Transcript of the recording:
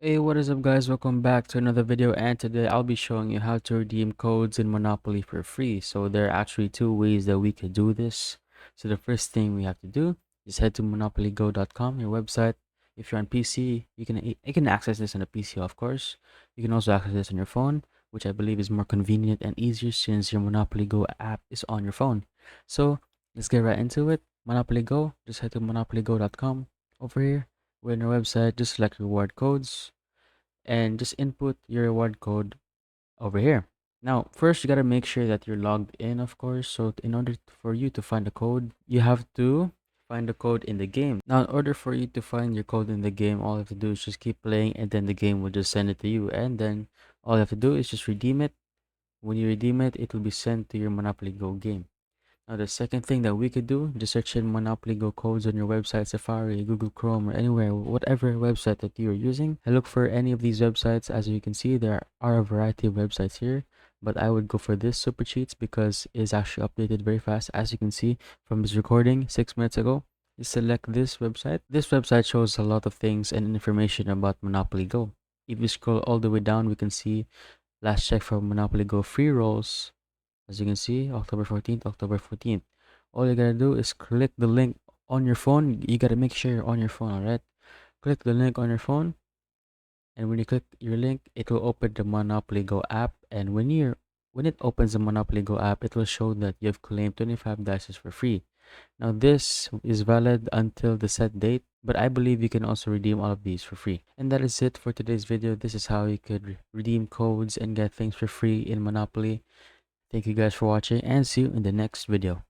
Hey, what is up guys? Welcome back to another video, and today I'll be showing you how to redeem codes in Monopoly for free. So there are actually two ways that we could do this. So the first thing we have to do is head to monopolygo.com, your website. If you're on PC, you can access this on a PC, of course. You can also access this on your phone, which I believe is more convenient and easier since your Monopoly Go app is on your phone. So let's get right into it. Monopoly Go, just head to monopolygo.com. Over here, we're on our website, just select reward codes and just input your reward code over here. Now, first you gotta make sure that you're logged in, of course. So in order for you to find the code, you have to find the code in the game. Now, in order for you to find your code in the game, all you have to do is just keep playing, and then the game will just send it to you. And then all you have to do is just redeem it. When you redeem it, it will be sent to your Monopoly Go game. Now, the second thing that we could do, just search in Monopoly Go codes on your website, Safari, Google Chrome, or anywhere, whatever website that you are using. And look for any of these websites. As you can see, there are a variety of websites here, but I would go for this Super Cheats because it's actually updated very fast. As you can see from this recording 6 minutes ago, you select this website. This website shows a lot of things and information about Monopoly Go. If you scroll all the way down, we can see last check for Monopoly Go free rolls. As you can see, October 14th, October 14th. All you gotta do is click the link on your phone. You gotta make sure you're on your phone, alright? Click the link on your phone, and when you click your link, it will open the Monopoly Go app. And when it opens the Monopoly Go app, it will show that you've claimed 25 dices for free. Now this is valid until the set date, but I believe you can also redeem all of these for free. And that is it for today's video. This is how you could redeem codes and get things for free in Monopoly. Thank you guys for watching, and see you in the next video.